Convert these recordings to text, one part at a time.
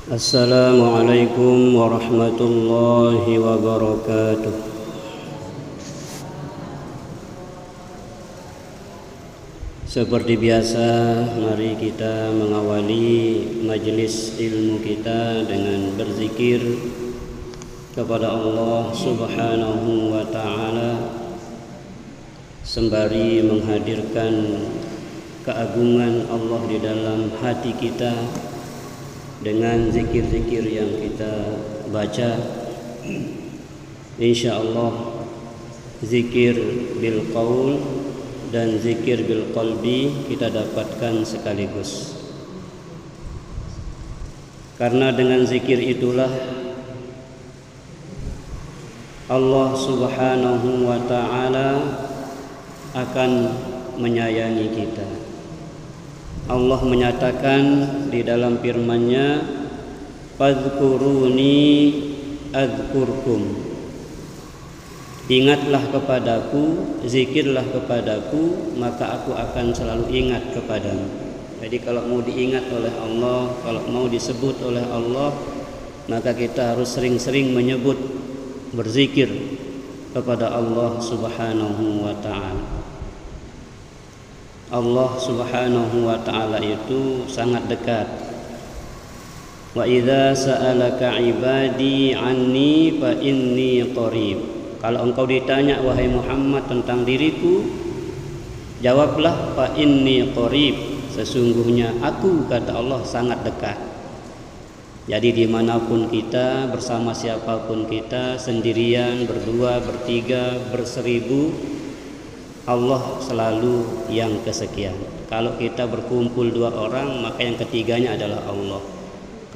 Assalamualaikum warahmatullahi wabarakatuh. Seperti biasa, mari kita mengawali majelis ilmu kita dengan berzikir kepada Allah Subhanahu wa ta'ala, sembari menghadirkan keagungan Allah di dalam hati kita dengan zikir-zikir yang kita baca. InsyaAllah zikir bil qaul dan zikir bil qalbi kita dapatkan sekaligus, karena dengan zikir itulah Allah Subhanahu wa ta'ala akan menyayangi kita. Allah menyatakan di dalam firman-Nya, "Fadhkuruni adzkurkum." Ingatlah kepadaku, zikirlah kepadaku, maka aku akan selalu ingat kepadamu. Jadi kalau mau diingat oleh Allah, kalau mau disebut oleh Allah, maka kita harus sering-sering menyebut, berzikir kepada Allah Subhanahu wa ta'ala. Allah Subhanahu wa ta'ala itu sangat dekat. Wa idza sa'alaka 'ibadi 'anni fa inni qarib. Kalau engkau ditanya wahai Muhammad tentang diriku, jawablah fa inni qarib, sesungguhnya aku, kata Allah, sangat dekat. Jadi dimanapun kita, bersama siapapun kita, sendirian, berdua, bertiga, berseribu, Allah selalu yang kesekian. Kalau kita berkumpul 2 orang, maka yang ketiganya adalah Allah.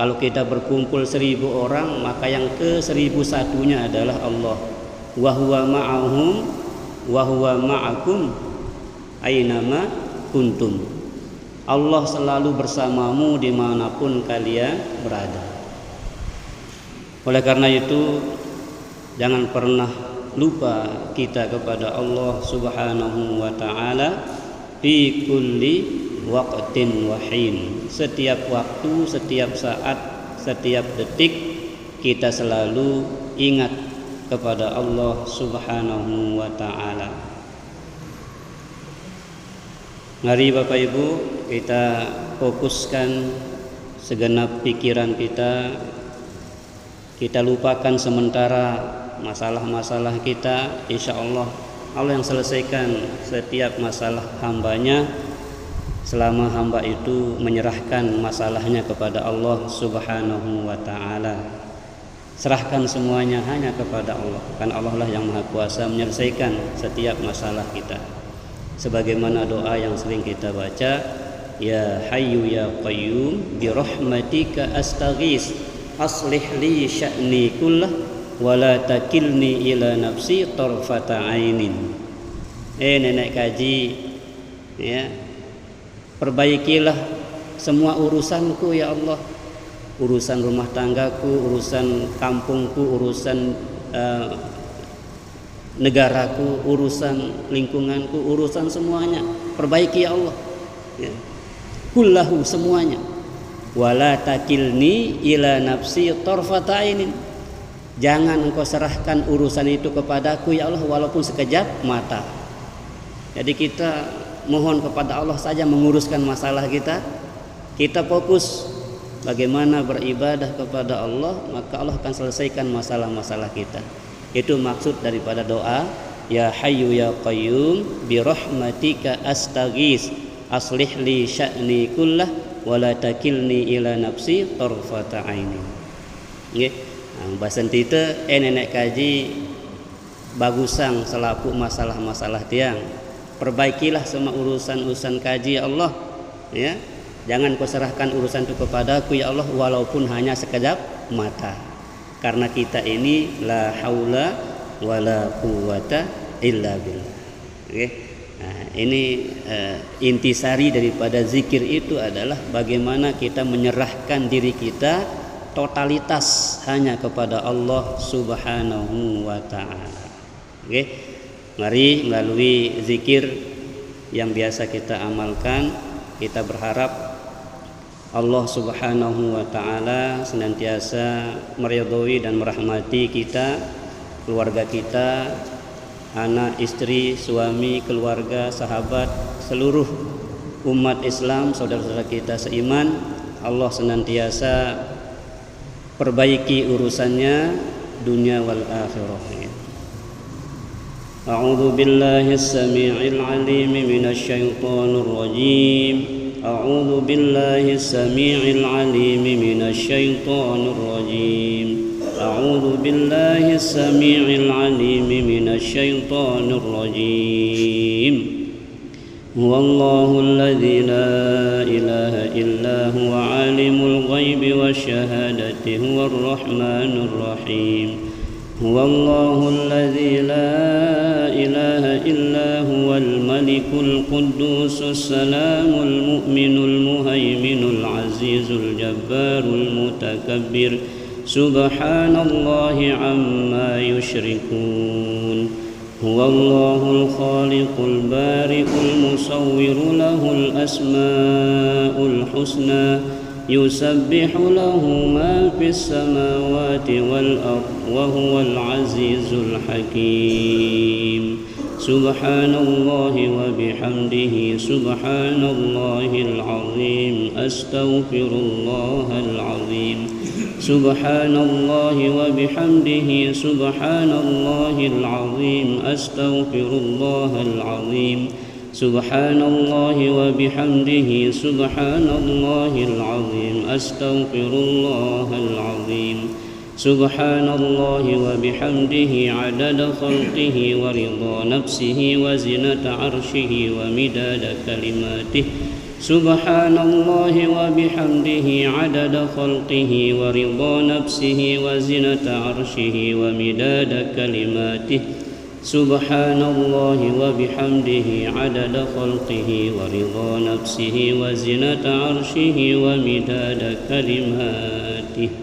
Kalau kita berkumpul 1000 orang, maka yang ke-1001-nya adalah Allah. Wa huwa ma'ahum wa huwa ma'akum aynama kuntum. Allah selalu bersamamu dimanapun kalian berada. Oleh karena itu, jangan pernah lupa kita kepada Allah Subhanahu wa ta'ala fi kulli waqtin wa hin. Setiap waktu, setiap saat, setiap detik kita selalu ingat kepada Allah Subhanahu wa ta'ala. Mari Bapak Ibu, kita fokuskan segenap pikiran kita lupakan sementara masalah-masalah kita. Insya Allah Allah yang selesaikan setiap masalah hambanya, selama hamba itu menyerahkan masalahnya kepada Allah Subhanahu wa ta'ala. Serahkan semuanya hanya kepada Allah, karena Allah lah yang maha kuasa menyelesaikan setiap masalah kita. Sebagaimana doa yang sering kita baca, ya hayyu ya qayyum bi rahmatika astaghis aslih li sya'ni kullah wala takilni ila nafsi tarfata ainin. Nenek kaji, ya, perbaikilah semua urusanku ya Allah, urusan rumah tanggaku, urusan kampungku, urusan negaraku, urusan lingkunganku, urusan semuanya perbaiki ya Allah, ya. Kullahu, semuanya. Wala takilni ila nafsi tarfata ainin. Jangan engkau serahkan urusan itu kepadaku ya Allah walaupun sekejap mata. Jadi kita mohon kepada Allah saja menguruskan masalah kita. Kita fokus bagaimana beribadah kepada Allah, maka Allah akan selesaikan masalah-masalah kita. Itu maksud daripada doa, ya hayyu ya qayyum bi rahmatika astaghis aslih li sya'ni kullah wala takilni ila nafsi tarfata ainin. Nggih. Bahasa kita nenek kaji bagusang selaku masalah-masalah tiang. Perbaikilah semua urusan-urusan kaji ya Allah, ya. Jangan kau serahkan urusan itu kepadaku ya Allah walaupun hanya sekejap mata. Karena kita ini la haula wala quwata illa billah. Oke. Nah, ini intisari daripada zikir itu adalah bagaimana kita menyerahkan diri kita totalitas hanya kepada Allah Subhanahu wa ta'ala. Oke. Mari melalui zikir yang biasa kita amalkan, kita berharap Allah Subhanahu wa taala senantiasa meridhoi dan merahmati kita, keluarga kita, anak, istri, suami, keluarga, sahabat, seluruh umat Islam, saudara-saudara kita seiman. Allah senantiasa perbaiki urusannya dunia wal akhirah. A'udzu billahis samii'il 'aliim minasy syaithaanir rajiim. A'udzu billahis samii'il 'aliim minasy syaithaanir rajiim. A'udzu billahis samii'il 'aliim minasy syaithaanir rajiim. Huwallahu alladzi la ilaha illa huwa 'alimul ghaibi wasyahadati huwar rahmanur rahim. Huwallahu alladzi la ilaha illa huwal malikul quddusus salamul mu'minul muhaiminul azizul jabbarul mutakabbir. Subhanallahi amma yusyrikun. Huwallahul khaliqul bari'ul musawwiru lahul asma'ul husna. Yusabbihu lahu ma fis samawati wal ardh wa huwal azizul hakim. Subhanallahi wa bihamdihi subhanallahil azim. Astaghfirullahal azim. Subhanallahi wa bihamdihi subhanallahil azim. Astaghfirullahal azim. Subhanallahi wa bihamdihi subhanallahil azim. Astaghfirullahal azim. Subhanallahi wa bihamdihi adada khalqihi wa ridha nafsihi wa zinata arshihi wa midada kalimatihi. Subhanallahi wa bihamdihi adada khalqihi wa ridha nafsihi wa zinata arshihi wa midada kalimatihi. Subhanallahi wa bihamdihi adada khalqihi wa ridha nafsihi wa zinata arshihi wa midada kalimatihi.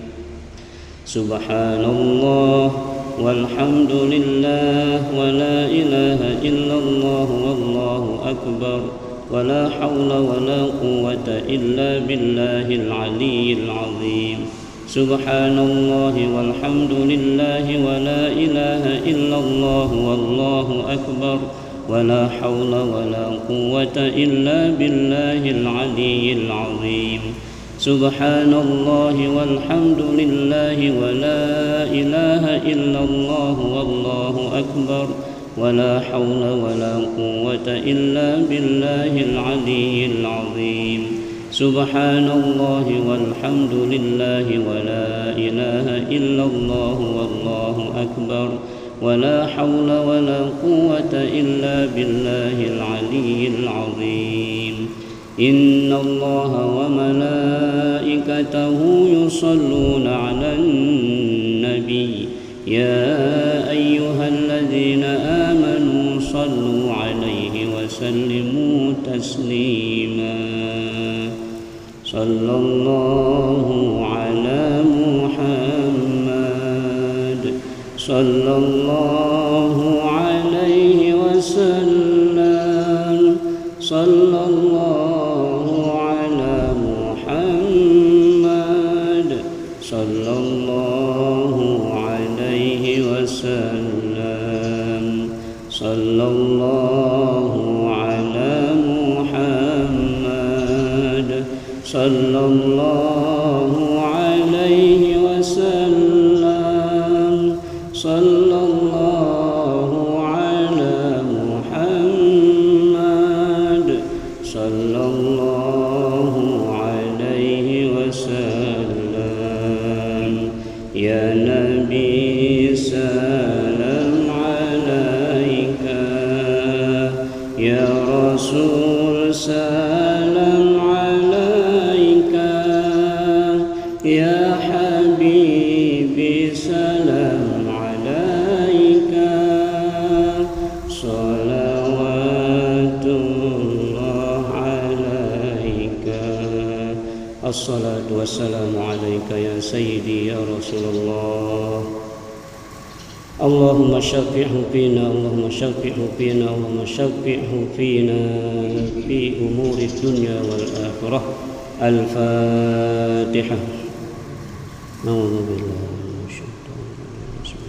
Subhanallah walhamdulillah wa la ilaha illallah wallahu akbar wa la hawla wa la quwwata illa billahil aliyyil azim. Subhanallahi walhamdulillahi wa la ilaha illallah wallahu akbar wa la hawla wa la quwwata illa billahil aliyyil azim. Subhanallahi walhamdulillahi wa la ilaha illallah wallahu akbar wa la hawla wa la quwwata illa billahil aliyyil azim. Subhanallahi walhamdulillahi wa la ilaha illallah wallahu akbar wa la hawla wa la quwwata illa billahil aliyyil azim. Inna Allaha wa malaikatahu yusalluna 'alan nabiy. Ya ayyuhalladzina amanu sallu 'alaihi wa sallimu taslima. Sallallahu ala Muhammad. Sallallahu alaihi wasallam. Sallallahu ala Muhammad. Sallallahu alaihi wasallam. Sallallahu ala Muhammad. Sallallahu alaihi wasallam. Sallallahu ala Muhammad. Sallallahu alaihi wasallam. Ya Nabi salam alaika. Ya Rasul salam ya Habibi salam alaika. Salawatullah alaika. Assalatu wassalamu alaika ya Sayyidi ya Rasulullah. Allahumma syafi'hu fina, Allahumma syafi'hu fina, Allahumma syafi'hu fina fi umuri dunya wal akhirah. Al-Fatihah. A'udzubillahi minasyaitonir rajim.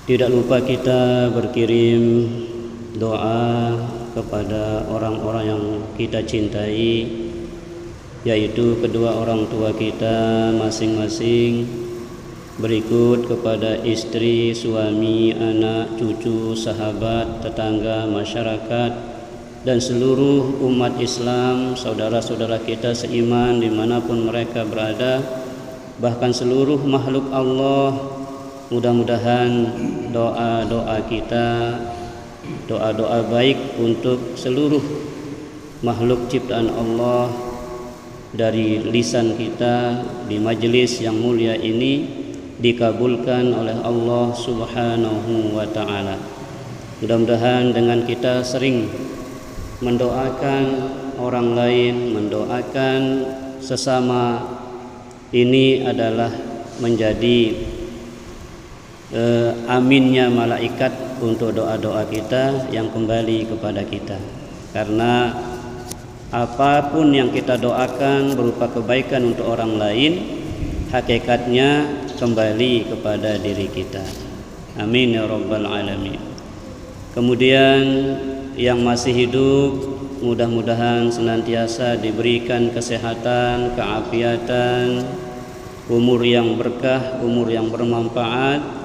Tidak lupa kita berkirim doa kepada orang-orang yang kita cintai, yaitu kedua orang tua kita masing-masing, berikut kepada istri, suami, anak, cucu, sahabat, tetangga, masyarakat, dan seluruh umat Islam, saudara-saudara kita seiman dimanapun mereka berada, bahkan seluruh makhluk Allah. Mudah-mudahan doa-doa kita, doa-doa baik untuk seluruh makhluk ciptaan Allah dari lisan kita di majelis yang mulia ini dikabulkan oleh Allah Subhanahu wa ta'ala. Mudah-mudahan dengan kita sering mendoakan orang lain, mendoakan sesama, ini adalah menjadi aminnya malaikat untuk doa-doa kita yang kembali kepada kita. Karena apapun yang kita doakan berupa kebaikan untuk orang lain, hakikatnya kembali kepada diri kita. Amin ya rabbal alamin. Kemudian yang masih hidup, mudah-mudahan senantiasa diberikan kesehatan, keafiatan, umur yang berkah, umur yang bermanfaat.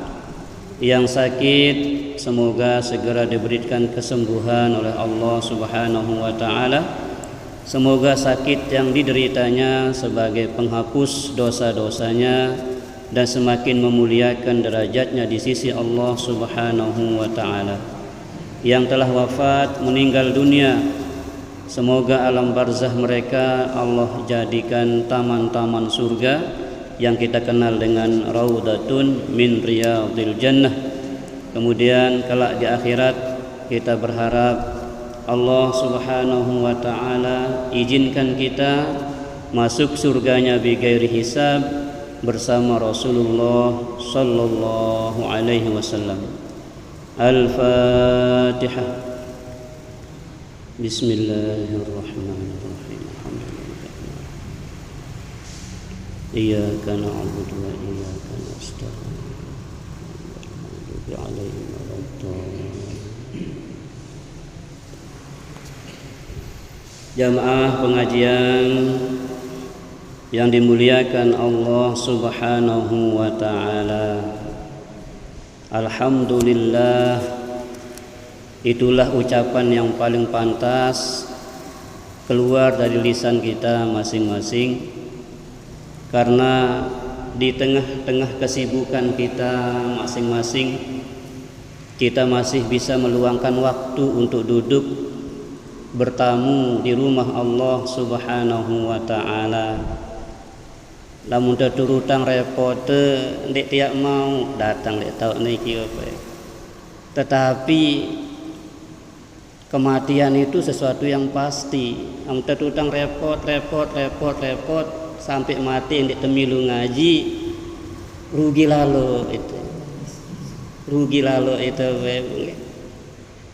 Yang sakit semoga segera diberikan kesembuhan oleh Allah Subhanahu wa ta'ala. Semoga sakit yang dideritanya sebagai penghapus dosa-dosanya dan semakin memuliakan derajatnya di sisi Allah Subhanahu wa ta'ala. Yang telah wafat meninggal dunia, semoga alam barzah mereka Allah jadikan taman-taman surga yang kita kenal dengan raudatun min riyadil jannah. Kemudian kelak di akhirat kita berharap Allah Subhanahu wa ta'ala izinkan kita masuk surganya bighairi hisab bersama Rasulullah sallallahu alaihi wasallam. Al-Fatihah. Bismillahirrahmanirrahim. Iyyaka na'budu wa iyyaka nasta'in. Jamaah pengajian yang dimuliakan Allah Subhanahu wa ta'ala, alhamdulillah, itulah ucapan yang paling pantas keluar dari lisan kita masing-masing. Karena di tengah-tengah kesibukan kita masing-masing, kita masih bisa meluangkan waktu untuk duduk bertamu di rumah Allah Subhanahu wa ta'ala. Lamun terturutang repot ndek tiap mau datang ndek tahu niki apa. Tetapi kematian itu sesuatu yang pasti. Lamun terturutang repot sampai mati ndek temilu ngaji, rugi lalu itu.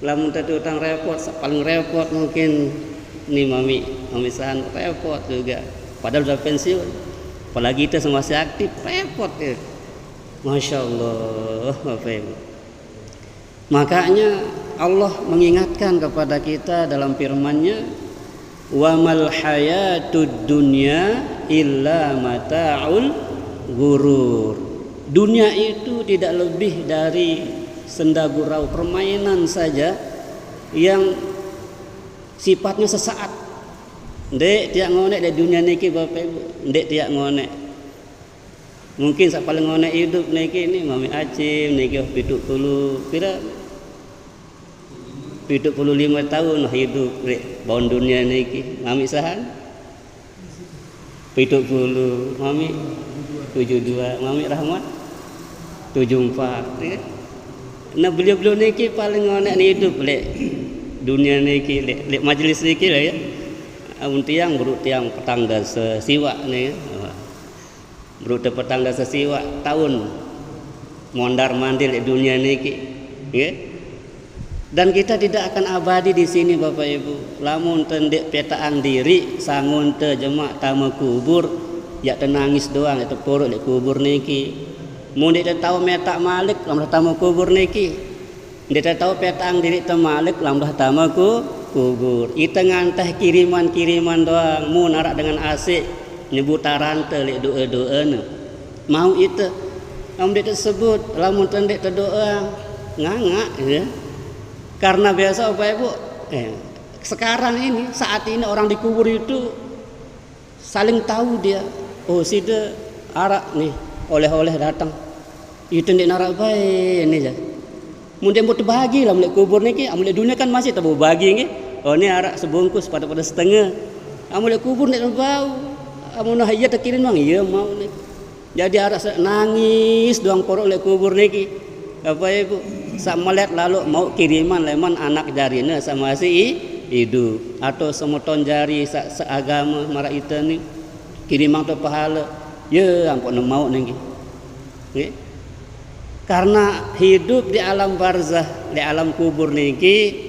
Lamun tadi utang repot, paling repot mungkin nih mami san repot juga. Padahal sudah pensiun, apalagi kita masih aktif, repot ya. Masya Allah. Makanya Allah mengingatkan kepada kita dalam firman-Nya, wa mal hayatud dunya illa mata'ul ghurur. Dunia itu tidak lebih dari senda gurau, permainan saja yang sifatnya sesaat. Ndek tiak ngonek di dunia niki Bapak Ibu, ndek tiak ngonek. Mungkin sak paling ngonek hidup niki ini Mami Acim niki 70 kira 75 tahun hidup rek baun dunia niki. Mami sahan 70, Mami 72, Mami Rahmat 74 ya. Nah beliau-beliau niki paling ngonek hidup lek dunia niki lek majelis niki lah ya. Amun tiang buru tiang petang dasa siwa nih ya. Buru petang dasa siwa tahun mondar mandir lek dunia niki. Ya. Dan kita tidak akan abadi di sini Bapak Ibu. Lamun tendek petaang diri sangun te jemaah tamu kubur ya tenangis doang itu puruk di kubur niki. Mun dia tahu metak malik lamun tamu kubur niki. Dia tahu petaang diri te malik lamun tamu kubur. Ita ngantah kiriman-kiriman doang. Mun arak dengan asik nyebutarante li doa-doana. Mau itu lamun dia tersebut lamun tendek te doa nganga ya. Karena biasa Bapak Ibu sekarang ini saat ini orang dikubur itu saling tahu dia. Oh sida arak nih oleh-oleh datang. Itu ndek narak bae ini ya. Mun dia mau terbagi lah mulai kubur niki, mulai dunia kan masih tabu bagi nggih. Oh ini arak sebungkus pada setengah. Mulai kubur ndek bau. Amun hayya tekirin mang iya mau nih. Jadi arak nangis doang porok oleh kubur niki. Apa Ibu? Sak melet lalu mau kiriman leman anak jarina sama si hidup atau semoton jari seagama mara ita ni kiriman tu pahala. Ya ampun mau niki. Nggih. Karena hidup di alam barzah, di alam kubur niki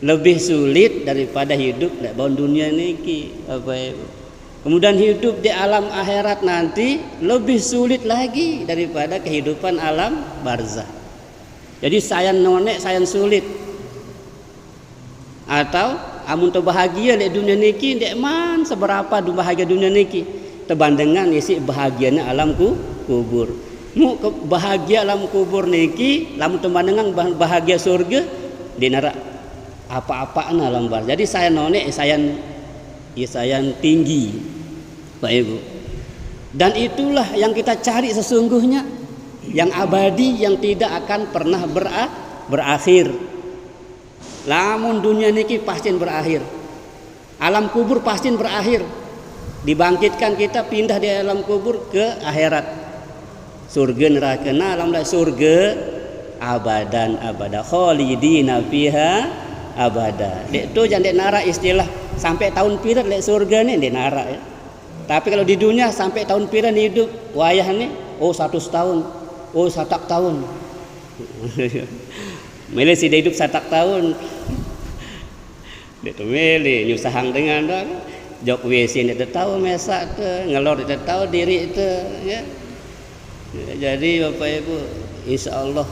lebih sulit daripada hidup di bawah dunia niki, apa Ibu. Kemudian hidup di alam akhirat nanti lebih sulit lagi daripada kehidupan alam barzah. Jadi sayan nonek, sayan sulit. Atau amun tu bahagia di dunia niki, dek man seberapa bahagia dunia niki terbandingan isi bahagianya alam kubur. Mu bahagia alam kubur niki, lamun terbandingan bahagia surga di neraka apa-apaan alam barzah. Jadi sayan nonek, sayan tinggi, Pak Ibu. Dan itulah yang kita cari sesungguhnya, yang abadi, yang tidak akan pernah berakhir. Lamun dunia niki pasti berakhir. Alam kubur pasti berakhir. Dibangkitkan kita pindah di alam kubur ke akhirat. Surga neraka. Nah, alam surga abadan abada khalidina fiha abada. Dek tu jangan dek nara istilah sampai tahun pirat lek surga ni dek nara ya. Tapi kalau di dunia sampai tahun pirat hidup wayah ni 100 tahun. 1 tahun. Mele si hidup 1 tahun. Dek tu mele nyusahang dengan dah. Jok WC ni tahu mesak tu, ngelor dia tahu diri tu ya. Jadi Bapak Ibu, insya Allah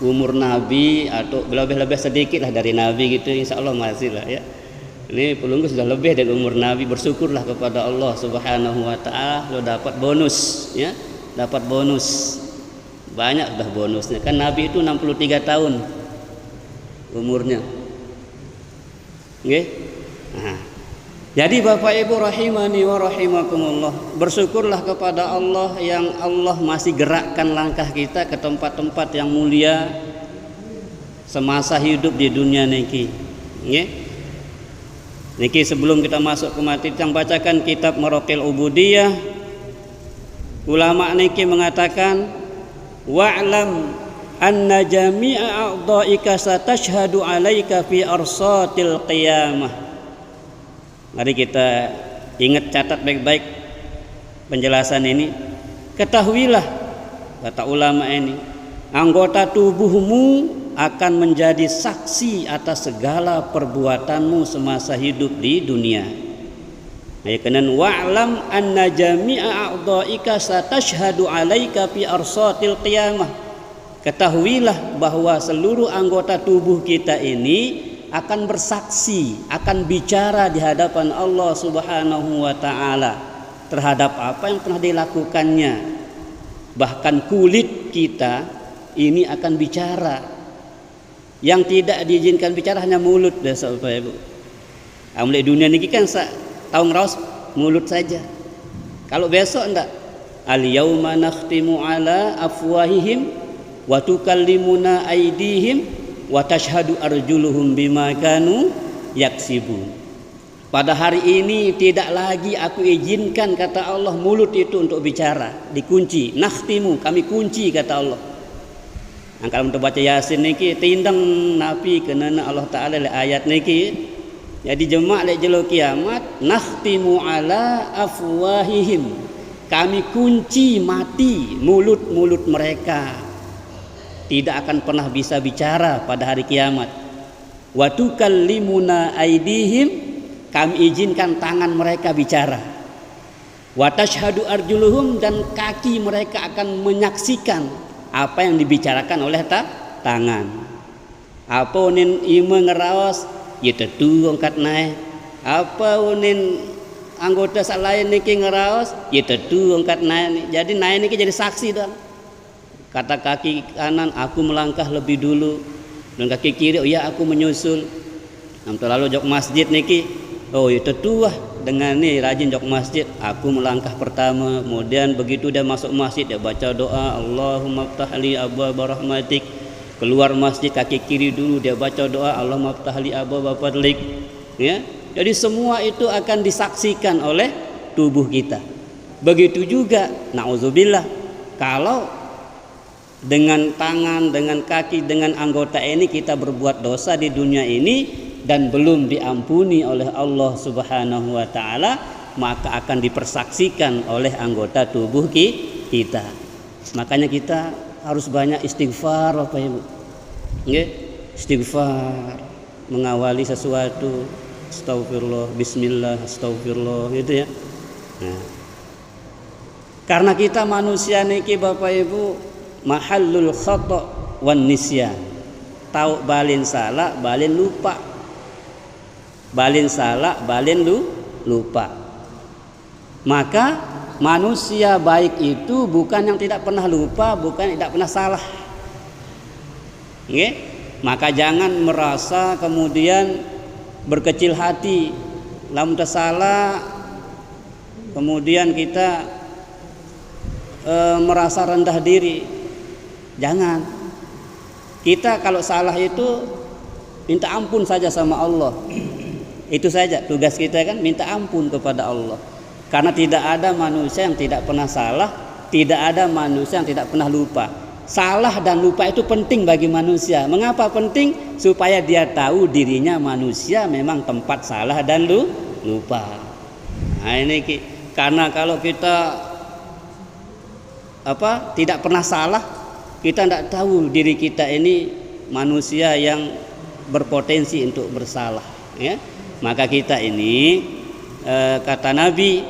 umur Nabi atau lebih sedikit lah dari Nabi gitu, insya Allah masih lah ya. Ini pelunggu sudah lebih dari umur Nabi, bersyukurlah kepada Allah Subhanahu Wa Taala, lo dapat bonus ya, dapat bonus banyak sudah bonusnya. Kan Nabi itu 63 tahun umurnya, nggih. Nah. Jadi Bapak Ibu rahimani wa rahimakumullah, bersyukurlah kepada Allah yang Allah masih gerakkan langkah kita ke tempat-tempat yang mulia semasa hidup di dunia niki. Nggih. Niki sebelum kita masuk ke mati, kita bacakan kitab Maraqil Ubudiyah. Ulama niki mengatakan wa'lam anna jami'a a'dha'ika satashhadu 'alaika fi arsatil qiyamah. Mari kita ingat, catat baik-baik penjelasan ini. Ketahuilah, kata ulama ini, anggota tubuhmu akan menjadi saksi atas segala perbuatanmu semasa hidup di dunia. Ayakanan wa'lam anna jami'a a'dha'ika satashhadu 'alaika fi arsatil qiyamah. Ketahuilah bahwa seluruh anggota tubuh kita ini akan bersaksi, akan bicara di hadapan Allah Subhanahu wa Ta'ala terhadap apa yang pernah dilakukannya. Bahkan kulit kita ini akan bicara. Yang tidak diizinkan bicara hanya mulut, Bapak Ibu. Mulai dunia ini kan tahun raus mulut saja. Kalau besok enggak, al yauma nakhtimu ala afwahihim wa tukallimuna aydihim wa tashhadu arjuluhum bima kanu yaksibun. Pada hari ini tidak lagi aku izinkan, kata Allah, mulut itu untuk bicara, dikunci. Nakhtimu, kami kunci, kata Allah. Nah, kalau untuk baca Yasin niki tindang nabi kenana Allah Taala le ayat niki. Jadi jemaah le jelo kiamat, nakhtimu ala afwahihim. Kami kunci mati mulut-mulut mereka. tidak akan pernah bisa bicara pada hari kiamat. Wa tukallimuna aydihim, kami izinkan tangan mereka bicara. Wa tashhadu arjuluhum, dan kaki mereka akan menyaksikan apa yang dibicarakan oleh tangan. Apa unin ima ngeraos, ya tentu angkat naik. Apa unin anggota lain niki ngeraos, ya tentu angkat naik. Jadi naik niki jadi saksi dong. Kata kaki kanan, aku melangkah lebih dulu, dan kaki kiri, oh ya aku menyusul. Lalu jok masjid niki, oh ya tentu dengan nih rajin jok masjid, aku melangkah pertama. Kemudian begitu dia masuk masjid, dia baca doa, Allahumma ftahli abwaaba rahmatik. Keluar masjid kaki kiri dulu, dia baca doa, Allahumma ftahli abwaaba fadlik. Ya, jadi semua itu akan disaksikan oleh tubuh kita. Begitu juga, na'udzubillah, kalau dengan tangan, dengan kaki, dengan anggota ini kita berbuat dosa di dunia ini dan belum diampuni oleh Allah Subhanahu wa taala, maka akan dipersaksikan oleh anggota tubuh kita. Makanya kita harus banyak istighfar, Bapak Ibu. Nggih, istighfar mengawali sesuatu, astagfirullah, bismillah, astagfirullah, gitu ya. Nah, karena kita manusia niki Bapak Ibu, mahallul khata' wan nisyan. Tahu balin salah, balin lupa. Balin salah, balin lupa. Maka manusia baik itu bukan yang tidak pernah lupa, bukan yang tidak pernah salah. Nggih? Maka jangan merasa kemudian berkecil hati, lamun salah kemudian kita merasa rendah diri. Jangan. Kita kalau salah itu minta ampun saja sama Allah. Itu saja tugas kita kan, minta ampun kepada Allah. Karena tidak ada manusia yang tidak pernah salah, tidak ada manusia yang tidak pernah lupa. Salah dan lupa itu penting bagi manusia. Mengapa penting? Supaya dia tahu dirinya manusia memang tempat salah dan lupa. Nah ini karena kalau kita tidak pernah salah, kita tidak tahu diri kita ini manusia yang berpotensi untuk bersalah, ya. Maka kita ini kata Nabi,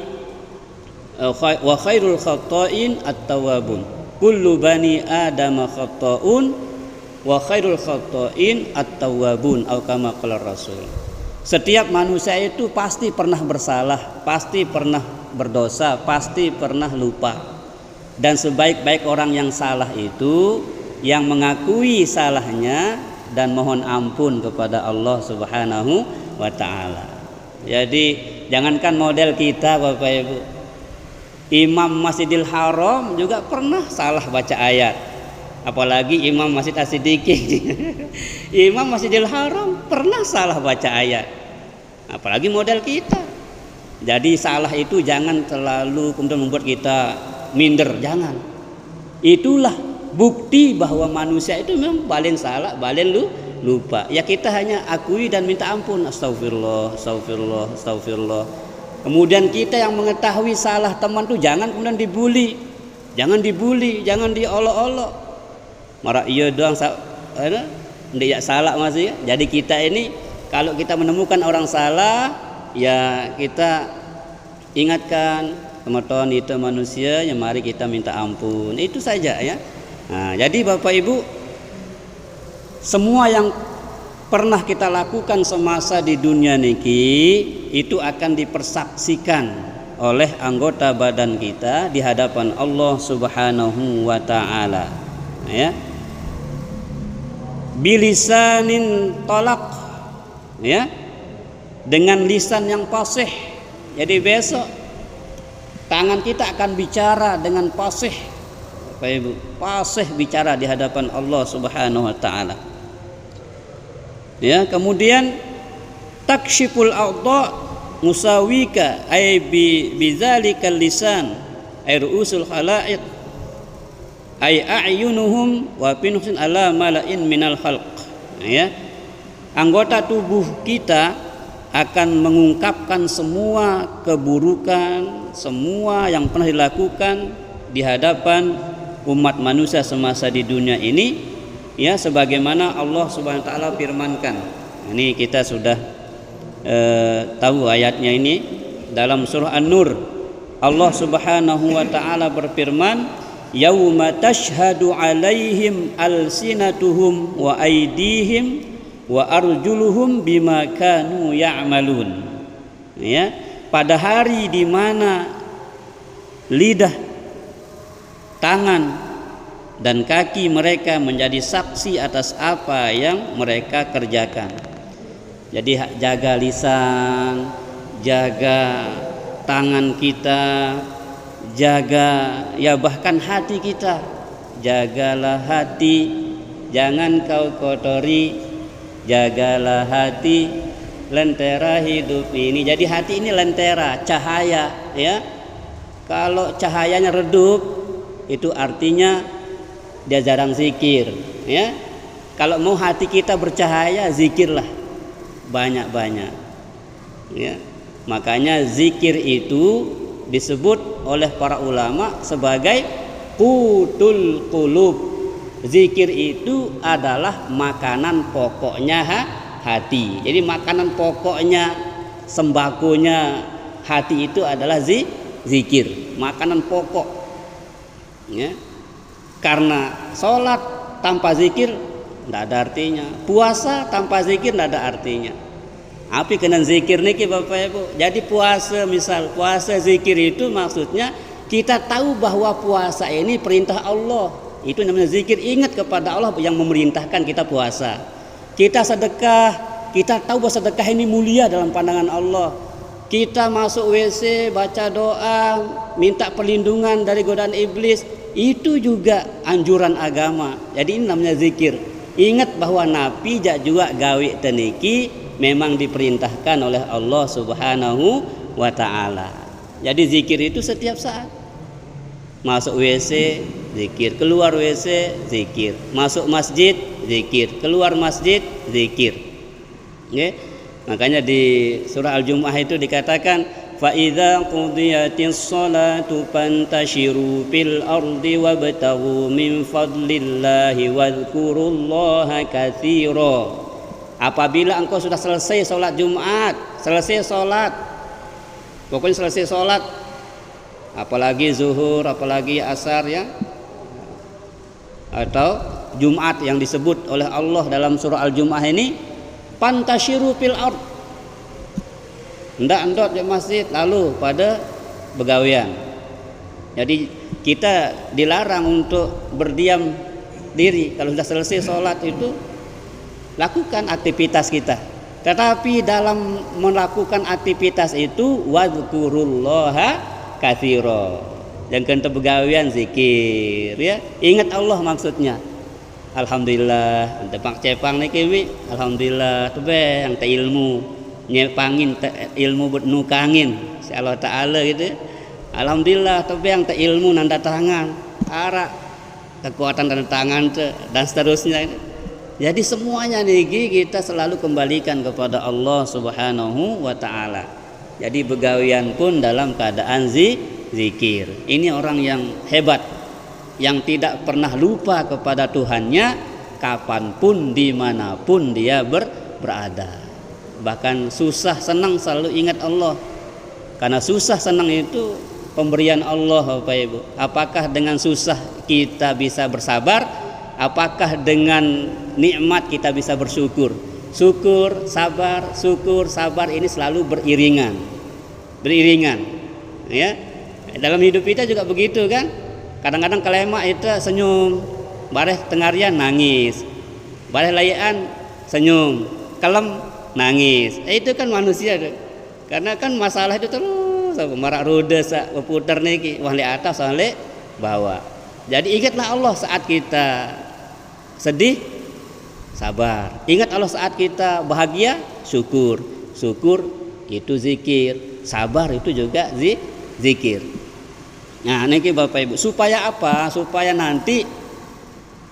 wa khairul khata'in at-tawwabun, kullu bani adama khata'un wa khairul khata'in at-tawwabun, atau kama qala Rasul. Setiap manusia itu pasti pernah bersalah, pasti pernah berdosa, pasti pernah lupa. Dan sebaik-baik orang yang salah itu yang mengakui salahnya dan mohon ampun kepada Allah Subhanahu wa ta'ala. Jadi jangankan model kita Bapak Ibu, Imam Masjidil Haram juga pernah salah baca ayat, apalagi Imam Masjid As-Siddiqi. Imam Masjidil Haram pernah salah baca ayat, apalagi model kita. Jadi salah itu jangan terlalu kemudian membuat kita minder, jangan. Itulah bukti bahwa manusia itu memang balin salah, balin lupa. Ya kita hanya akui dan minta ampun, astagfirullah, astagfirullah, astagfirullah. Kemudian kita yang mengetahui salah teman tuh jangan kemudian dibully, jangan dibully, jangan diolok-olok. Marah iya doang, ndak salah masih. Jadi kita ini kalau kita menemukan orang salah, ya kita ingatkan, teman-teman itu manusia, ya mari kita minta ampun. Itu saja ya. Nah, jadi Bapak Ibu, semua yang pernah kita lakukan semasa di dunia niki itu akan dipersaksikan oleh anggota badan kita di hadapan Allah Subhanahu wa taala. Ya. Bilisanin talaq, ya. Dengan lisan yang fasih. Jadi besok tangan kita akan bicara dengan fasih. Bapak Ibu, fasih bicara di hadapan Allah Subhanahu wa taala. Ya, kemudian takshiful a'dha musawika ay bizalikal lisan ay ruusul khalaiq ay a'yunuhum wa pinhusin ala mala'in minal khalq. Ya, anggota tubuh kita akan mengungkapkan semua keburukan, semua yang pernah dilakukan di hadapan umat manusia semasa di dunia ini, ya sebagaimana Allah Subhanahu wa taala firmankan. Ini kita sudah tahu ayatnya ini dalam surah An-Nur. Allah Subhanahu wa taala berfirman, yauma tashhadu alaihim alsinatuhum wa aydihim wa arjuluhum bima kanu ya'malun. Ya, pada hari di mana lidah, tangan dan kaki mereka menjadi saksi atas apa yang mereka kerjakan. Jadi jaga lisan, jaga tangan kita, jaga ya bahkan hati kita. Jagalah hati, jangan kau kotori. Jagalah hati, lentera hidup ini. Jadi hati ini lentera, cahaya, ya. Kalau cahayanya redup, itu artinya dia jarang zikir, ya. Kalau mau hati kita bercahaya, zikirlah banyak-banyak, ya. Makanya zikir itu disebut oleh para ulama sebagai qutul qulub. Zikir itu adalah makanan pokoknya hati. Jadi makanan pokoknya, sembakonya hati itu adalah zikir, makanan pokok, ya. Karena sholat tanpa zikir tidak ada artinya, puasa tanpa zikir tidak ada artinya. Api kena zikir niki Bapak Ibu. Jadi puasa, misal puasa zikir itu maksudnya kita tahu bahwa puasa ini perintah Allah. Itu namanya zikir. Ingat kepada Allah yang memerintahkan kita puasa. Kita sedekah, kita tahu bahwa sedekah ini mulia dalam pandangan Allah. Kita masuk WC, baca doa, minta perlindungan dari godaan iblis, itu juga anjuran agama. Jadi ini namanya zikir. Ingat bahwa Nabi juga gawe teniki memang diperintahkan oleh Allah Subhanahu wa taala. Jadi zikir itu setiap saat. Masuk WC, zikir. Keluar WC, zikir. Masuk masjid, zikir. Keluar masjid, zikir. Okay? Makanya di surah Al-Jumu'ah itu dikatakan, fa idza qudiyatis shalatu fantashiru fil ardi wabtaghu min fadlillahi wadhkurullaha katsira. Apabila engkau sudah selesai sholat Jumat, selesai sholat, pokoknya selesai sholat, apalagi zuhur, apalagi asar, ya, atau Jumat yang disebut oleh Allah dalam surah Al-Jumu'ah ini, pantashiru fil ard, ndak di masjid, lalu pada begawian. Jadi kita dilarang untuk berdiam diri. Kalau sudah selesai sholat itu lakukan aktivitas kita. Tetapi dalam melakukan aktivitas itu wadhkurullaha katsira. Yang kenta begawian zikir, ya. Ingat Allah maksudnya. Alhamdulillah, ante pak cepang niki wi. Alhamdulillah tebe yang te ilmu nyepangin ilmu nukangin si Allah taala gitu. Alhamdulillah tebe yang te ilmu nanda tangan, ara kekuatan tanda tangan dan seterusnya. Jadi semuanya niki kita selalu kembalikan kepada Allah Subhanahu wa taala. Jadi begawian pun dalam keadaan zikir. Ini orang yang hebat, yang tidak pernah lupa kepada Tuhannya kapanpun dimanapun dia berada. Bahkan susah senang selalu ingat Allah. Karena susah senang itu pemberian Allah Bapak Ibu. Apakah dengan susah kita bisa bersabar? Apakah dengan nikmat kita bisa bersyukur? Syukur, sabar ini selalu beriringan. Ya. Dalam hidup kita juga begitu kan? Kadang-kadang kelemak itu senyum, bareh tengarian nangis, bareh layaan senyum, kelem nangis. Itu kan manusia tuh. Karena kan masalah itu terus marak roda sak berputar niki, wah li atas, wah li bawah. Jadi ingatlah Allah saat kita sedih, sabar. Ingat Allah saat kita bahagia, syukur. Syukur itu zikir, sabar itu juga zikir. Nah, niki Bapak Ibu, supaya apa? Supaya nanti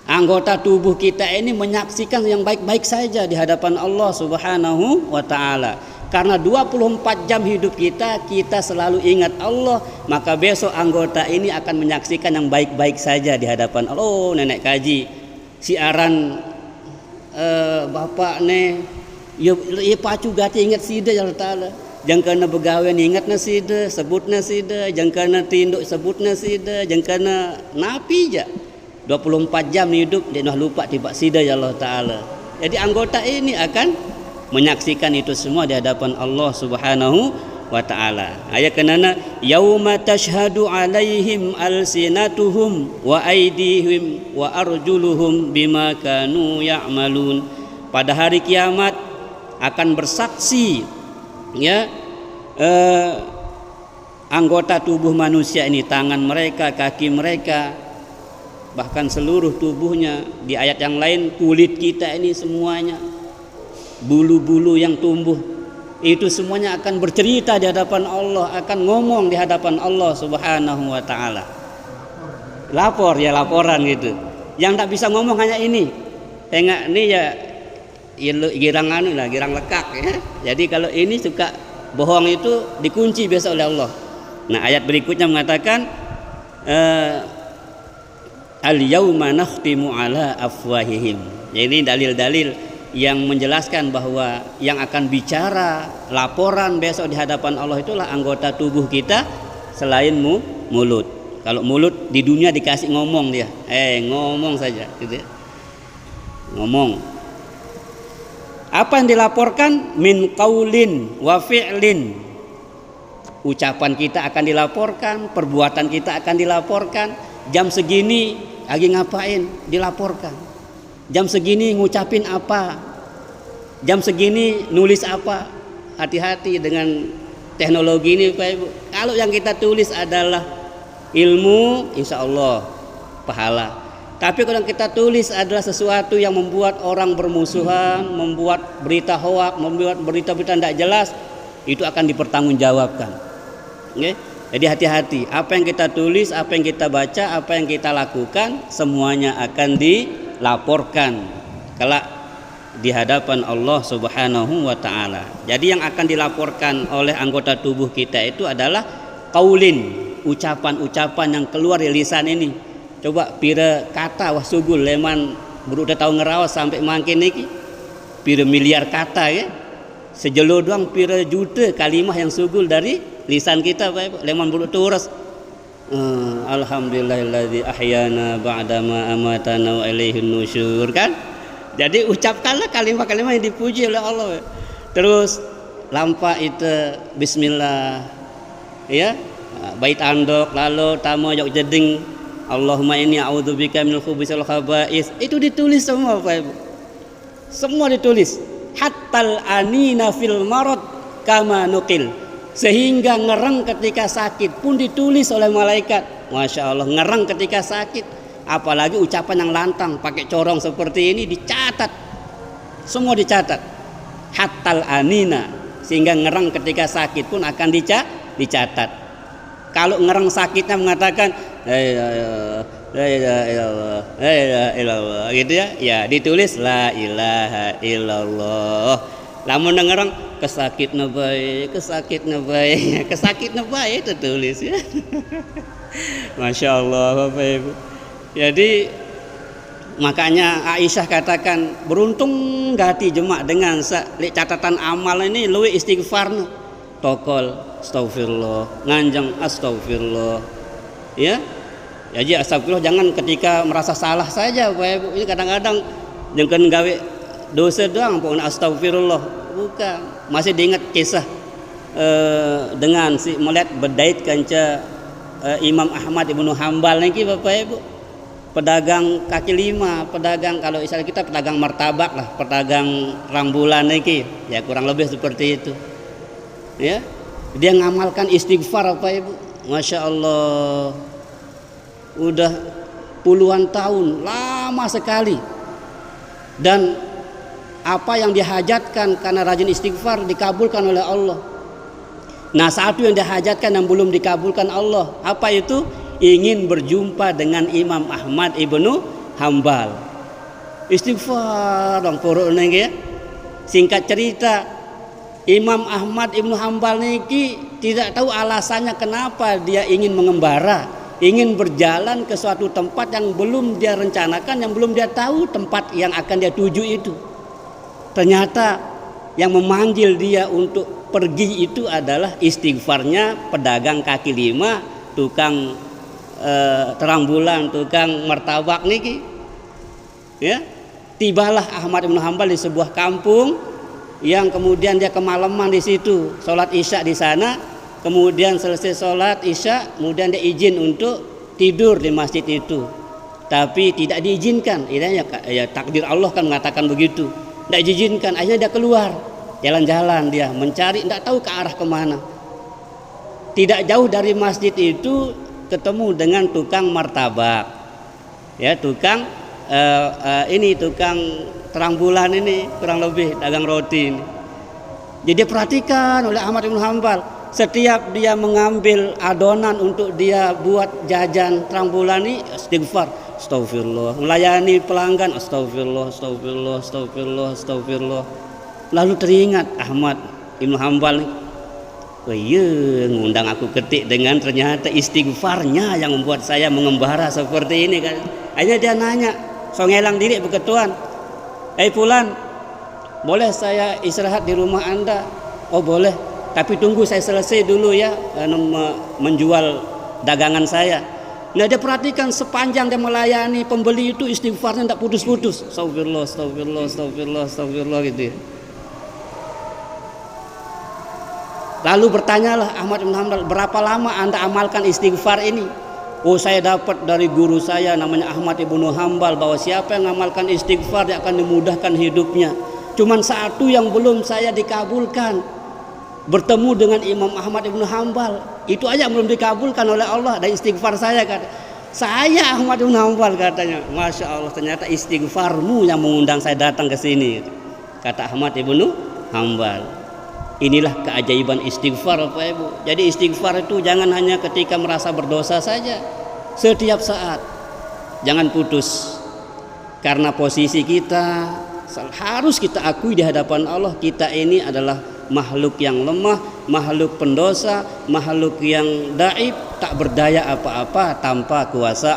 anggota tubuh kita ini menyaksikan yang baik-baik saja di hadapan Allah Subhanahu wa taala. Karena 24 jam hidup kita selalu ingat Allah, maka besok anggota ini akan menyaksikan yang baik-baik saja di hadapan Allah. Oh, nenek kaji siaran bapak ne ya pacu gati ingat sida ya Allah Ta'ala. Jang kana begawe ingat na sida, sebut na sida, jang kana tinduk sebut na sida, jang kana napi ja. 24 jam hidup dia dah lupa tiba sida ya Allah Ta'ala. Jadi anggota ini akan menyaksikan itu semua di hadapan Allah Subhanahu wa ta'ala. Ayat kenana yauma tashhadu alaihim alsinatuhum wa aydihim wa arjuluhum bima kanu ya'malun. Pada hari kiamat akan bersaksi ya anggota tubuh manusia ini, tangan mereka, kaki mereka, bahkan seluruh tubuhnya. Di ayat yang lain kulit kita ini semuanya, bulu-bulu yang tumbuh itu semuanya akan bercerita di hadapan Allah, akan ngomong di hadapan Allah Subhanahu wa ta'ala. Lapor ya, laporan gitu. Yang tak bisa ngomong hanya ini. Tengok ini ya girang girang lekak ya. Jadi kalau ini suka bohong itu dikunci biasa oleh Allah. Nah, ayat berikutnya mengatakan al-yauma nakhtimu ala afwahihim. Jadi dalil-dalil yang menjelaskan bahwa yang akan bicara laporan besok di hadapan Allah itulah anggota tubuh kita selain mulut. Kalau mulut di dunia dikasih ngomong dia, ngomong saja gitu ya. Ngomong. Apa yang dilaporkan? Min qaulin wa fi'lin. Ucapan kita akan dilaporkan, perbuatan kita akan dilaporkan. Jam segini lagi ngapain? Dilaporkan. Jam segini ngucapin apa, jam segini nulis apa. Hati-hati dengan teknologi ini Pak Ibu. Kalau yang kita tulis adalah ilmu, insya Allah pahala. Tapi kalau yang kita tulis adalah sesuatu yang membuat orang bermusuhan, membuat berita hoak, membuat berita-berita tidak jelas, itu akan dipertanggungjawabkan. Okay? Jadi hati-hati, apa yang kita tulis, apa yang kita baca, apa yang kita lakukan, semuanya akan dilaporkan kelak di hadapan Allah Subhanahu wa ta'ala. Jadi yang akan dilaporkan oleh anggota tubuh kita itu adalah qaulin, ucapan-ucapan yang keluar dari lisan ini. Coba pira kata wah sugul leman berudah tahu ngerawas sampai makin niki pira miliar kata ya. Sejelo doang pira juta kalimah yang sugul dari lisan kita Pak Ibu. Leman buruk turus. Alhamdulillahilladzi ahyana ba'dama amatana wa ilaihin nusyur kan. Jadi ucapkanlah kalimat-kalimat yang dipuji oleh Allah. Terus lampa itu bismillah ya, bait andok lalu tamu jok jeding Allahumma inni a'udzubika minal khubuthi wal khaba'is. Itu ditulis semua Pak Ibu. Semua ditulis. Hattal anina fil marad kama nuqil. Sehingga ngereng ketika sakit pun ditulis oleh malaikat. Masya Allah, ngereng ketika sakit. Apalagi ucapan yang lantang pakai corong seperti ini dicatat. Semua dicatat. Hattal anina, sehingga ngereng ketika sakit pun akan dicatat. Kalau ngereng sakitnya mengatakan la ilaha illallah gitu ya, ya ditulis la ilaha illallah. Lamun ngereng kesakit nabai itu tulis ya. Masya Allah Bapak Ibu. Jadi makanya Aisyah katakan beruntung gati jemaah dengan catatan amal ini luwih istighfar tokol astagfirullah nganjang astagfirullah ya. Jadi astagfirullah jangan ketika merasa salah saja Bapak Ibu. Ini kadang-kadang jangan gawe dosa doang pokoknya astagfirullah, bukan. Masih diingat kisah dengan si melihat bedait kanca Imam Ahmad Ibnu Hambal niki Bapak Ibu, pedagang kaki lima, pedagang kalau istilah kita pedagang martabak lah, pedagang rambulan niki ya kurang lebih seperti itu ya. Dia ngamalkan istighfar Bapak Ibu, Masya Allah, udah puluhan tahun, lama sekali. Dan apa yang dihajatkan karena rajin istighfar dikabulkan oleh Allah. Nah, satu yang dihajatkan yang belum dikabulkan Allah, apa itu? Ingin berjumpa dengan Imam Ahmad Ibnu Hambal. Istighfar dong puruk niki ya. Singkat cerita, Imam Ahmad Ibnu Hambal niki tidak tahu alasannya kenapa dia ingin mengembara, ingin berjalan ke suatu tempat yang belum dia rencanakan, yang belum dia tahu tempat yang akan dia tuju itu. Ternyata yang memanggil dia untuk pergi itu adalah istighfarnya pedagang kaki lima, tukang terang bulan, tukang martabak niki. Ya, tibalah Ahmad bin Hanbal di sebuah kampung yang kemudian dia kemalaman di situ, sholat isya di sana, kemudian selesai sholat isya, kemudian dia izin untuk tidur di masjid itu, tapi tidak diizinkan. Ya takdir Allah kan mengatakan begitu. Tidak diizinkan, akhirnya dia keluar jalan-jalan, dia mencari, tidak tahu ke arah kemana. Tidak jauh dari masjid itu ketemu dengan tukang martabak, ya tukang tukang terang bulan ini, kurang lebih dagang roti ini. Jadi perhatikan oleh Ahmad bin Hanbal, setiap dia mengambil adonan untuk dia buat jajan terang bulan ini, istighfar, astagfirullah, melayani pelanggan, astagfirullah, astagfirullah, astagfirullah, astagfirullah. Lalu teringat Ahmad bin Hanbal, oh iya, ngundang aku ketik dengan ternyata istighfarnya yang membuat saya mengembara seperti ini kan. Akhirnya dia nanya, songelang diri beketuan, Fulan, boleh saya istirahat di rumah Anda? Oh boleh, tapi tunggu saya selesai dulu ya menjual dagangan saya. Nah dia perhatikan sepanjang dia melayani pembeli itu istighfarnya tidak putus-putus, astagfirullah, astagfirullah, astagfirullah, astagfirullah gitu. Lalu bertanyalah Ahmad bin Hanbal, berapa lama Anda amalkan istighfar ini? Oh saya dapat dari guru saya namanya Ahmad ibn Hanbal, bahwa siapa yang mengamalkan istighfar dia akan dimudahkan hidupnya. Cuman satu yang belum saya dikabulkan, bertemu dengan Imam Ahmad ibn Hanbal, itu aja belum dikabulkan oleh Allah dari istighfar saya, kata. Saya Ahmad ibn Hanbal, katanya. Masya Allah, ternyata istighfarmu yang mengundang saya datang ke sini, kata Ahmad ibn Hanbal. Inilah keajaiban istighfar, Bapak Ibu. Jadi istighfar itu jangan hanya ketika merasa berdosa saja, setiap saat. Jangan putus. Karena posisi kita harus kita akui di hadapan Allah, kita ini adalah makhluk yang lemah, makhluk pendosa, makhluk yang daib, tak berdaya apa-apa tanpa kuasa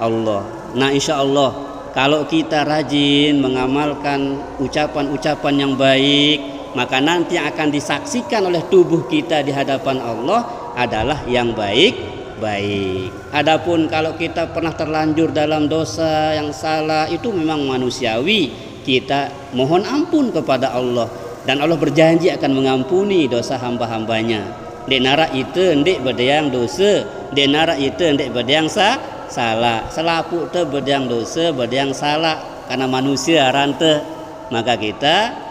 Allah. Nah insya Allah kalau kita rajin mengamalkan ucapan-ucapan yang baik, maka nanti yang akan disaksikan oleh tubuh kita di hadapan Allah adalah yang baik-baik. Adapun kalau kita pernah terlanjur dalam dosa yang salah, itu memang manusiawi. Kita mohon ampun kepada Allah, dan Allah berjanji akan mengampuni dosa hamba-hambanya. Dek nara itu ndek bedayang dosa, dek nara itu ndek bedayang salah. Selapu te bedayang dosa, bedayang salah, karena manusia rante. Maka kita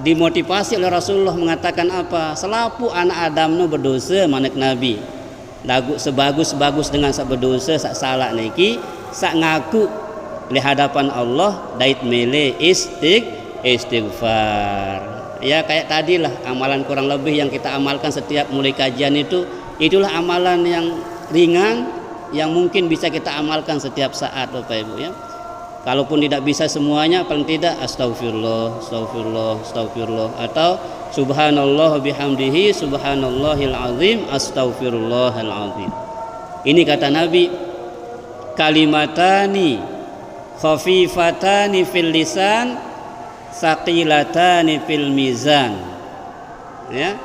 dimotivasi oleh Rasulullah mengatakan apa? Selapu anak Adam nu berdosa manik Nabi. Lagu sebagus-bagus dengan sak berdosa sak salah niki sak ngaku di hadapan Allah dait mele istighfar. Ya kayak tadilah amalan kurang lebih yang kita amalkan setiap mulai kajian itu, itulah amalan yang ringan yang mungkin bisa kita amalkan setiap saat, Bapak Ibu ya. Kalaupun tidak bisa semuanya, paling tidak astagfirullah, astagfirullah, astagfirullah, atau subhanallah bihamdihi subhanallahil azim, astagfirullahal azim. Ini kata Nabi, kalimatani khafifatani fil lisan, saqilatani fil mizan. Ya,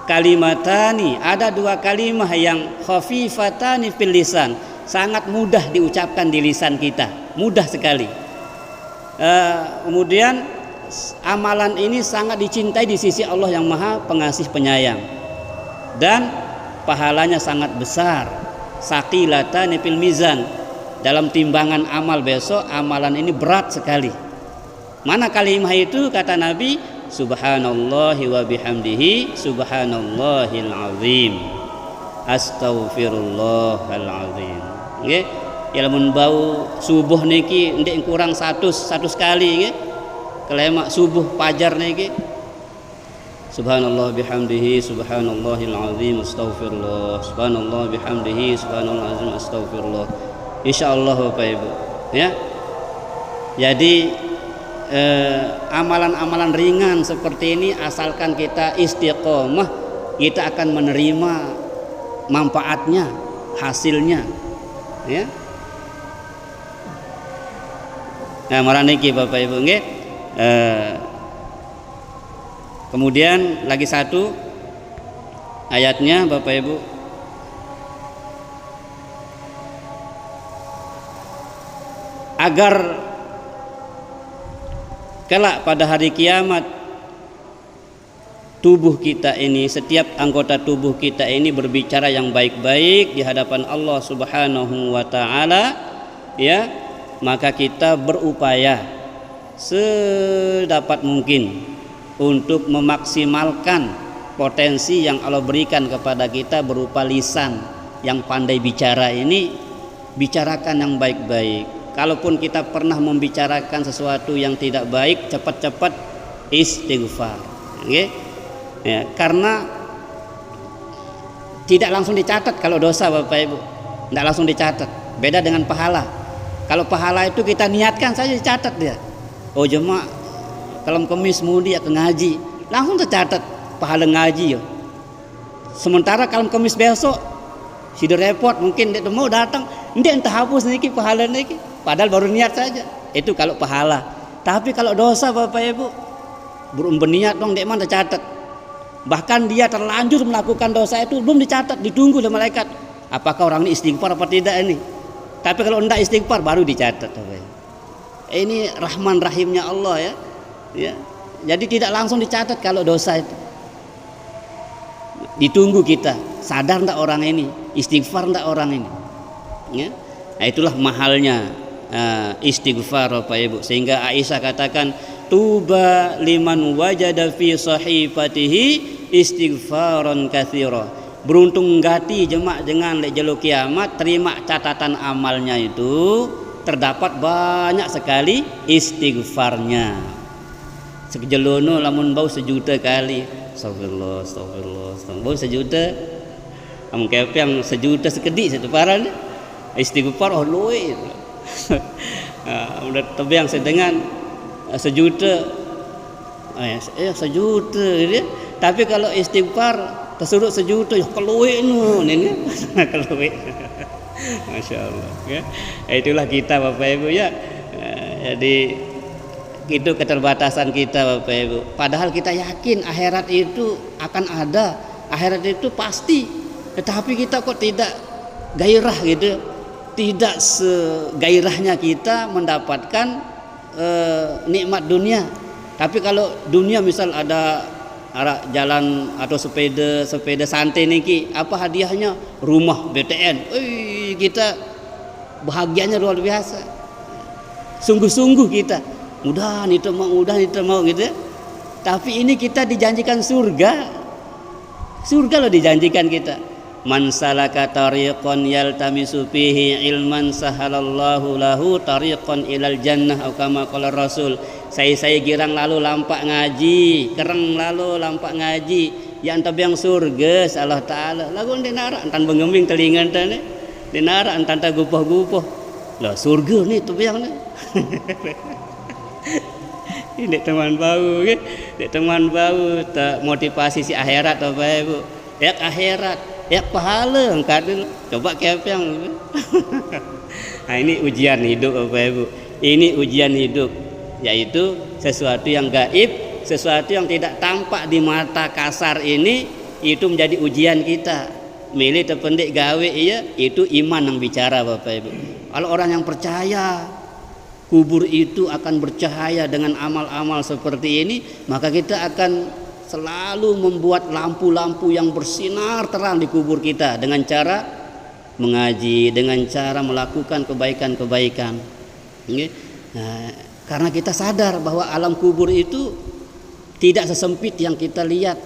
kalimatani, ada dua kalimah yang khafifatani fil lisan, sangat mudah diucapkan di lisan kita, mudah sekali. Kemudian amalan ini sangat dicintai di sisi Allah yang Maha Pengasih Penyayang, dan pahalanya sangat besar. Saqilatani fil mizan, dalam timbangan amal besok amalan ini berat sekali. Mana kalimah itu? Kata Nabi, subhanallahi wa bihamdihi subhanallahil azim, astaghfirullahal azim. Nggih, ilmun bau subuh niki ndek kurang 100 kali nggih. Kelemak subuh fajar niki. Subhanallah bihamdihi subhanallahil azim, astaghfirullah. Subhanallah bihamdihi subhanallahil azim, astaghfirullah. Insyaallah Bapak Ibu, ya. Jadi amalan-amalan ringan seperti ini asalkan kita istiqomah, kita akan menerima manfaatnya, hasilnya, ya. Nah, maraniki Bapak Ibu nggih. Kemudian lagi satu ayatnya Bapak Ibu. Agar kelak pada hari kiamat tubuh kita ini, setiap anggota tubuh kita ini berbicara yang baik-baik di hadapan Allah Subhanahu wa taala, ya, maka kita berupaya sedapat mungkin untuk memaksimalkan potensi yang Allah berikan kepada kita berupa lisan yang pandai bicara ini, bicarakan yang baik-baik. Kalaupun kita pernah membicarakan sesuatu yang tidak baik, cepat-cepat istighfar, okay? Ya, karena tidak langsung dicatat kalau dosa Bapak Ibu, tidak langsung dicatat. Beda dengan pahala. Kalau pahala itu kita niatkan saja dicatat dia. Oh jemaah kalau kemis mudi ya ke ngaji, langsung tercatat pahala ngaji ya. Sementara kalau kemis besok sudah repot, mungkin dia mau datang, dia entah hapus niki pahala niki. Padahal baru niat saja. Itu kalau pahala. Tapi kalau dosa Bapak Ibu, belum berniat dong, dia mana tercatat. Bahkan dia terlanjur melakukan dosa itu belum dicatat, ditunggu oleh malaikat. Apakah orang ini istighfar apa tidak ini? Tapi kalau tidak istighfar baru dicatat. Ini Rahman Rahimnya Allah, ya. Ya. Jadi tidak langsung dicatat kalau dosa itu. Ditunggu kita, sadar tidak orang ini, istighfar tidak orang ini. Ya. Nah, itulah mahalnya istighfar Bapak Ibu, sehingga Aisyah katakan tuba liman wajada fi sahifatihi istighfaran katsira. Beruntung gati jemaah dengan lejelo kiamat terima catatan amalnya itu terdapat banyak sekali istighfarnya. Sejelono lamun bau sejuta kali. Astagfirullah, astagfirullah, astagfirullah. Bau sejuta. Amun kepeng sejuta sekedik satu paran. Istighfar oh luwe. Udah tebang sedengan sejuta, sejuta gitu. Tapi kalau istighfar tersuruh sejuta, ya keluwe nu, ini keluwe. Masya Allah. Ya. Itulah kita Bapak Ibu ya. Jadi itu keterbatasan kita Bapak Ibu. Padahal kita yakin akhirat itu akan ada, akhirat itu pasti. Tetapi kita kok tidak gairah gitu. Tidak segairahnya kita mendapatkan nikmat dunia. Tapi kalau dunia misal ada jalan atau sepeda santai niki, apa hadiahnya? Rumah BTN. Kita bahagianya luar biasa. Sungguh-sungguh kita. Mudah itu mau gitu. Tapi ini kita dijanjikan surga. Surga loh dijanjikan kita. Man salaka tariqan yaltamisu fihi ilman sahalallahu lahu tariqan ilal jannah atau kama qala Rasul. Saya girang lalu lampak ngaji, kereng lalu lampak ngaji, ya antab yang surga Allah taala. Lagu dinara antan bengeming telingan tane. Dinara antan ta gupoh-gupoh. Lah surga nih tuh yang nih. Ini teman bau, ini teman bau tak motivasi si akhirat Bapak Ibu. Ya akhirat ya pahala angkat dulu, coba kepeng. Nah ini ujian hidup Bapak Ibu, ini ujian hidup, yaitu sesuatu yang gaib, sesuatu yang tidak tampak di mata kasar ini, itu menjadi ujian kita. Milih terpendik gawe iya, itu iman yang bicara Bapak Ibu. Kalau orang yang percaya kubur itu akan bercahaya dengan amal-amal seperti ini, maka kita akan selalu membuat lampu-lampu yang bersinar terang di kubur kita dengan cara mengaji, dengan cara melakukan kebaikan-kebaikan. Nah, karena kita sadar bahwa alam kubur itu tidak sesempit yang kita lihat.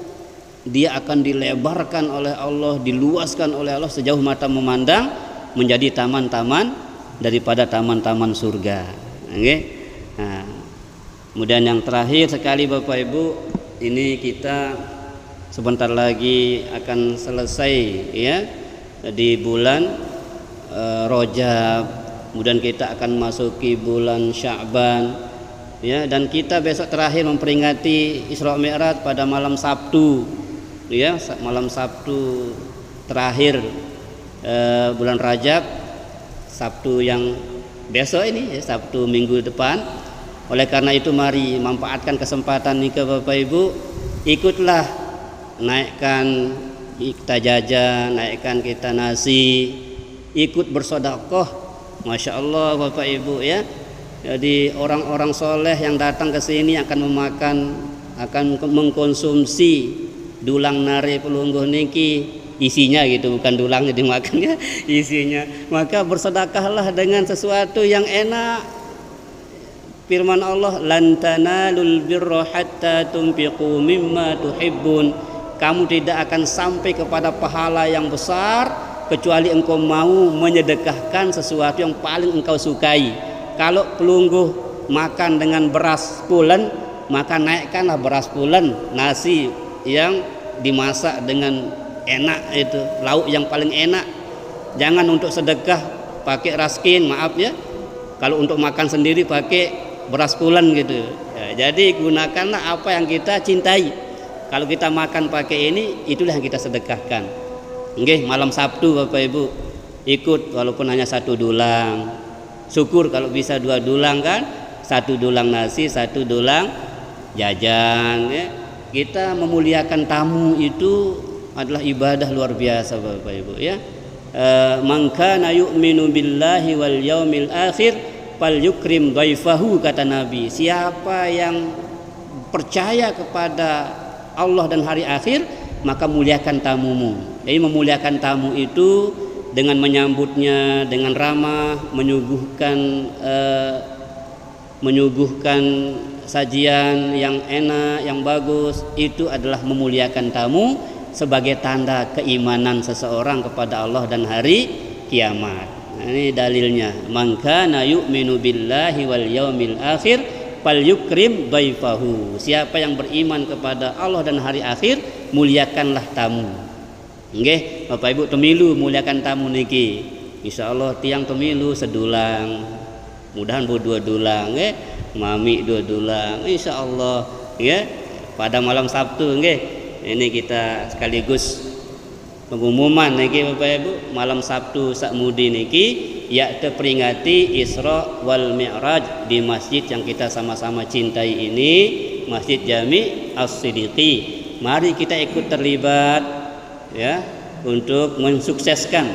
Dia akan dilebarkan oleh Allah, diluaskan oleh Allah sejauh mata memandang, menjadi taman-taman daripada taman-taman surga. Nah, kemudian yang terakhir sekali Bapak Ibu, ini kita sebentar lagi akan selesai ya di bulan Rajab, kemudian kita akan masuki bulan Sya'ban ya, dan kita besok terakhir memperingati Isra Mi'raj pada malam Sabtu ya, malam Sabtu terakhir bulan Rajab, Sabtu yang besok ini, Sabtu minggu depan. Oleh karena itu mari manfaatkan kesempatan ini ke Bapak Ibu, ikutlah naikkan kita jajan, naikkan kita nasi, ikut bersedekah. Masya Allah Bapak Ibu ya. Jadi orang-orang soleh yang datang ke sini akan mengkonsumsi dulang nari pelungguh niki, isinya gitu, bukan dulangnya dimakan ya, isinya. Maka bersedekahlah dengan sesuatu yang enak. Firman Allah, lan tanalul birra hatta tunfiqu mimma tuhibbun. Kamu tidak akan sampai kepada pahala yang besar kecuali engkau mau menyedekahkan sesuatu yang paling engkau sukai. Kalau pelungguh makan dengan beras pulen, maka naikkanlah beras pulen, nasi yang dimasak dengan enak, itu lauk yang paling enak. Jangan untuk sedekah pakai raskin, maaf ya, kalau untuk makan sendiri pakai beras pulen gitu ya. Jadi gunakanlah apa yang kita cintai. Kalau kita makan pakai ini, itulah yang kita sedekahkan. Nggih, malam Sabtu Bapak Ibu ikut walaupun hanya 1 dulang. Syukur kalau bisa 2 dulang kan, 1 dulang nasi, 1 dulang jajan ya. Kita memuliakan tamu itu adalah ibadah luar biasa Bapak Ibu ya. Man kana yu'minu billahi wal yaumil akhir falyukrim dhaifahu, kata Nabi. Siapa yang percaya kepada Allah dan hari akhir, maka muliakan tamumu. Jadi memuliakan tamu itu dengan menyambutnya dengan ramah, menyuguhkan sajian yang enak, yang bagus. Itu adalah memuliakan tamu sebagai tanda keimanan seseorang kepada Allah dan hari kiamat. Nah, ini dalilnya. Man kana yu'minu billahi wal yaumil akhir falyukrim dhaifahu. Siapa yang beriman kepada Allah dan hari akhir, muliakanlah tamu. Nggih, Bapak Ibu temilu muliakan tamu niki. Insyaallah tiang temilu sedulang. Mudahan 2 dulang nggih. Mami 2 dulang insyaallah nggih. Pada malam Sabtu nggih. Ini kita sekaligus pengumuman niki Bapak Ibu, malam Sabtu sakmudi niki yakni peringati Isra wal Mi'raj di masjid yang kita sama-sama cintai ini, Masjid Jami As-Siddiqi. Mari kita ikut terlibat ya untuk mensukseskan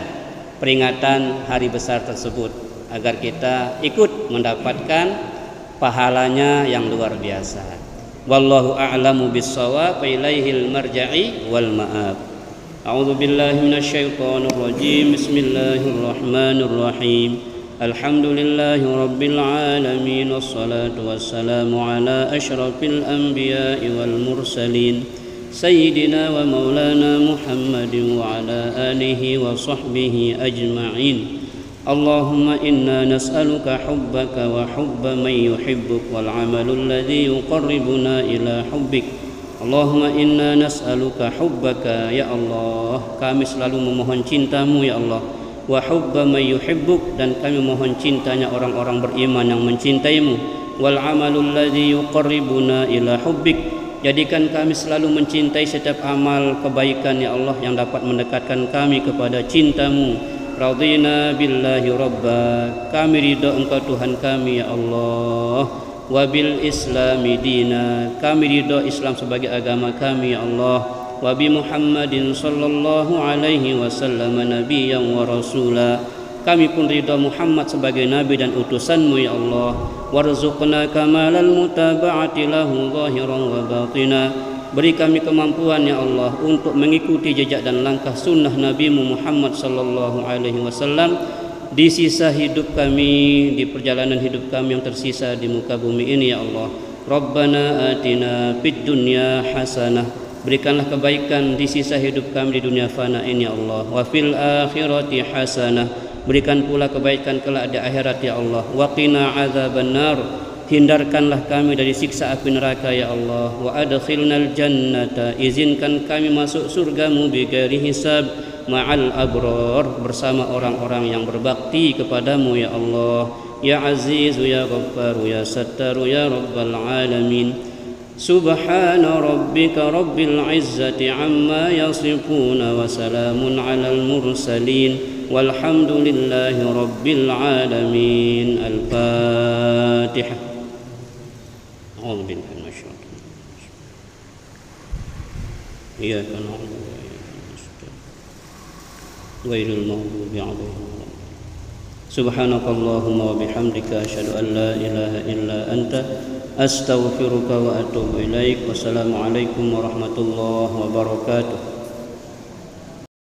peringatan hari besar tersebut agar kita ikut mendapatkan pahalanya yang luar biasa. Wallahu a'lamu bis-shawab, ilaihil marja'i wal ma'ab. A'udzu billahi minasyaitonir rajim. Bismillahirrahmanir rahim. Alhamdulillahi rabbil alamin, wassalatu wassalamu ala asyrafil anbiya'i wal mursalin sayyidina wa maulana Muhammadin wa ala alihi wa sahbihi ajma'in. Allahumma inna nas'aluka hubbaka wa hubba man yuhibbuk wal amalul ladzi yuqarribuna ila hubbik. Allahumma inna nas'aluka hubbaka, ya Allah, kami selalu memohon cintamu ya Allah, wa hubba man yuhibbuk, dan kami mohon cintanya orang-orang beriman yang mencintaimu, wal amalul ladzi yuqarribuna ila hubbik, jadikan kami selalu mencintai setiap amal kebaikan ya Allah yang dapat mendekatkan kami kepada cintamu. Radina billahi rabba, kami ridha engkau Tuhan kami ya Allah. Wabil islami dina, kami ridha Islam sebagai agama kami ya Allah. Wabi Muhammadin sallallahu alaihi wasallam nabiyyan wa rasula, kami pun ridha Muhammad sebagai nabi dan utusanmu ya Allah. Warzuqna kamalal mutaba'ati lahu zahiran wa batina, beri kami kemampuan ya Allah untuk mengikuti jejak dan langkah sunnah Nabi-Mu Muhammad sallallahu alaihi wasallam di sisa hidup kami, di perjalanan hidup kami yang tersisa di muka bumi ini ya Allah. Rabbana atina fid dunya hasanah, berikanlah kebaikan di sisa hidup kami di dunia fana ini ya Allah. Wa fil akhirati hasanah, berikan pula kebaikan kelak di akhirat ya Allah. Wa qina adzabannar, hindarkanlah kami dari siksa api neraka ya Allah. Wa adkhilnal jannata, izinkan kami masuk surgamu bighairi hisab ma'al abrar, bersama orang-orang yang berbakti kepadamu ya Allah. Ya Azizu ya Ghaffar ya Sattaru ya Rabbal alamin. سبحان ربك رب العزة عما يصفون وسلام على المرسلين والحمد لله رب العالمين. الفاتحة. أعوذ بالله من الشيطان الرجيم. إياك نعبد وإياك نستعين غير المغضوب عليهم ولا الضالين. سبحانك اللهم وبحمدك أشهد أن لا إله إلا أنت أستغفرك وأتوب إليك. والسلام عليكم ورحمة الله وبركاته.